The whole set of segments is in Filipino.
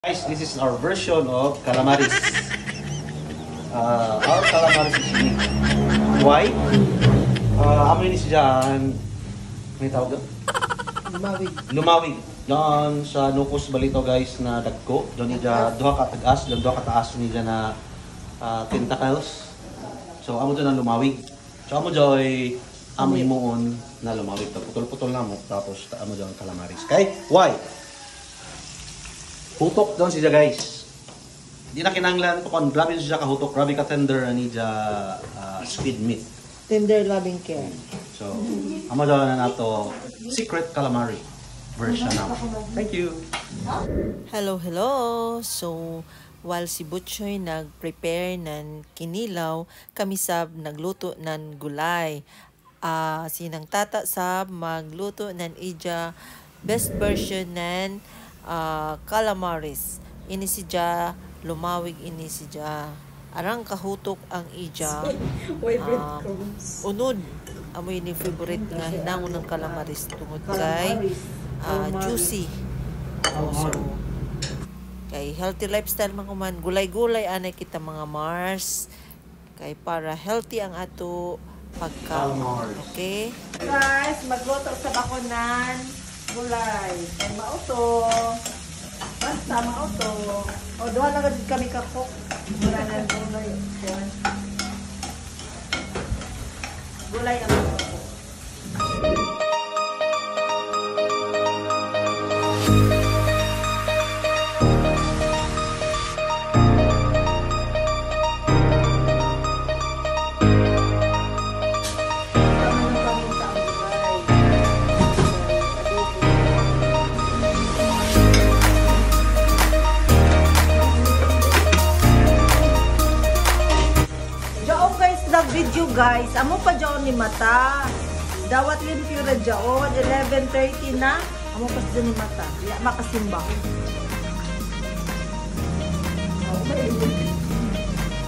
Guys, this is our version of calamaris. Our calamaris is unique. Why? Amo ini siya may tawag doon? Lumawig. Lumawig. Yan sa Nukos Balito guys na dagko. Doon niya duha ka tagas, doon duha ka taas niya na tentacles. So amo doon ang lumawig. So amo joy amo imoon na lumawig. Putol-putol na mo tapos amo doon calamaris. Okay? Why? Hutok doon siya guys. Hindi na kinanglan to kon grabe siya kahutok, grabe ka tender ani siya squid meat. Tender loving care. So, amo daw na nato secret calamari version na. Thank you. Hello. So, while si Butchoy nag-prepare ng kinilaw, kami sab nagluto ng gulay. Sinang tata sab magluto ng ija best version ng calamaris. Ini siya lumawig ini siya. Arang kahutok ang ija. Unod amoy ni favorite nga hinangon ng calamaris tungod kay juicy. So, kay healthy lifestyle man kuman gulay-gulay anay kita mga Mars. Kay para healthy ang ato pagkaon. Okay? Guys, magluto sa bakunan gulay. Kay mauto. Basta mauto. O doon na kami kakok. Wala na gulay. Gulay ang mauto. Video guys, amo pa jaon ni mata. Dawat yun pira jaon 11:30 na. Amo pa sa ni mata. Ya makasimba.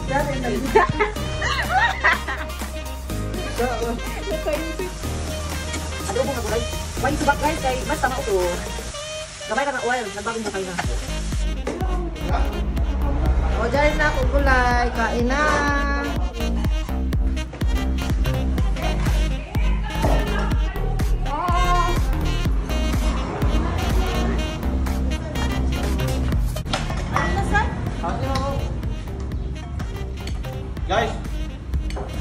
Dali na. Ano mo nga guys? Why subak guys kay basta mauto. Gamay ka na oil, nagbagong bukay na. O dyan na ako gulay, kain na. Guys,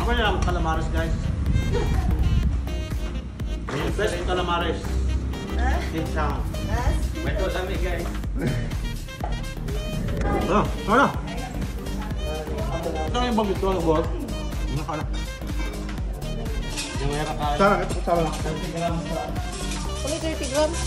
ako na lang calamaris guys. Best calamaris. In town. Beto lami guys. Ano? Ito yung bagito ang bot. Nakala. Yung mayroon ka. Sarap, ito ko sarap. 30 grams.